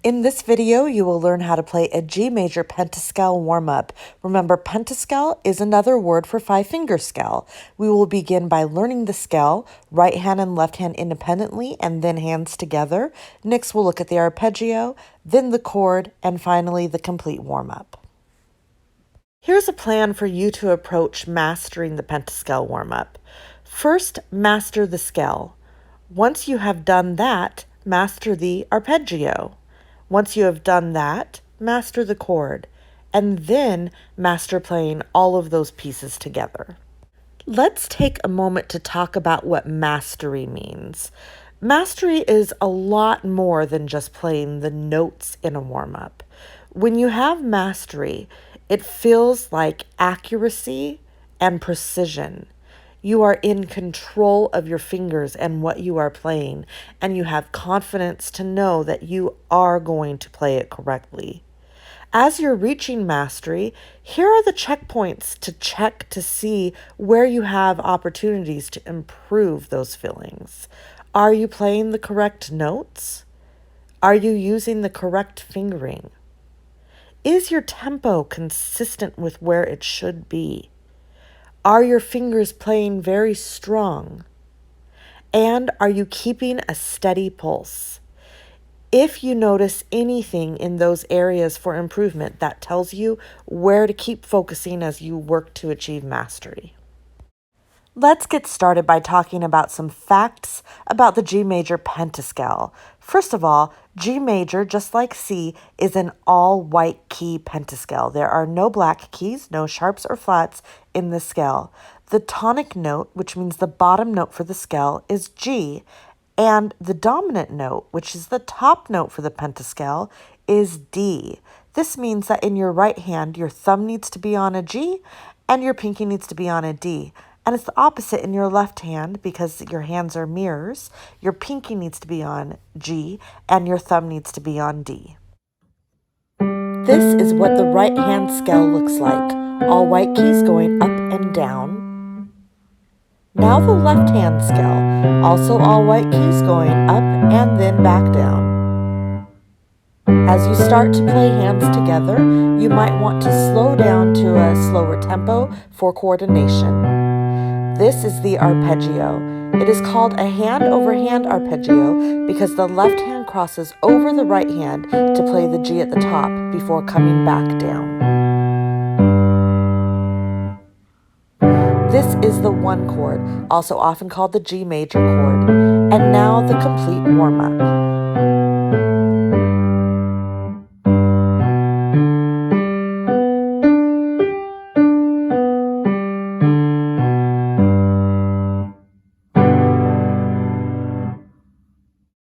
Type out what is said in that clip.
In this video, you will learn how to play a G Major Pentascale warm-up. Remember, pentascale is another word for five-finger scale. We will begin by learning the scale, right hand and left hand independently, and then hands together. Next, we'll look at the arpeggio, then the chord, and finally the complete warm-up. Here's a plan for you to approach mastering the pentascale warm-up. First, master the scale. Once you have done that, master the arpeggio. Once you have done that, master the chord, and then master playing all of those pieces together. Let's take a moment to talk about what mastery means. Mastery is a lot more than just playing the notes in a warm-up. When you have mastery, it feels like accuracy and precision. You are in control of your fingers and what you are playing, and you have confidence to know that you are going to play it correctly. As you're reaching mastery, here are the checkpoints to check to see where you have opportunities to improve those feelings. Are you playing the correct notes? Are you using the correct fingering? Is your tempo consistent with where it should be? Are your fingers playing very strong? And are you keeping a steady pulse? If you notice anything in those areas for improvement, that tells you where to keep focusing as you work to achieve mastery. Let's get started by talking about some facts about the G Major Pentascale. First of all, G Major, just like C, is an all-white key pentascale. There are no black keys, no sharps or flats in the scale. The tonic note, which means the bottom note for the scale, is G, and the dominant note, which is the top note for the pentascale, is D. This means that in your right hand, your thumb needs to be on a G, and your pinky needs to be on a D. And it's the opposite in your left hand because your hands are mirrors. Your pinky needs to be on G and your thumb needs to be on D. This is what the right hand scale looks like. All white keys going up and down. Now the left hand scale. Also all white keys going up and then back down. As you start to play hands together, you might want to slow down to a slower tempo for coordination. This is the arpeggio. It is called a hand-over-hand arpeggio because the left hand crosses over the right hand to play the G at the top before coming back down. This is the one chord, also often called the G major chord. And now the complete warm-up.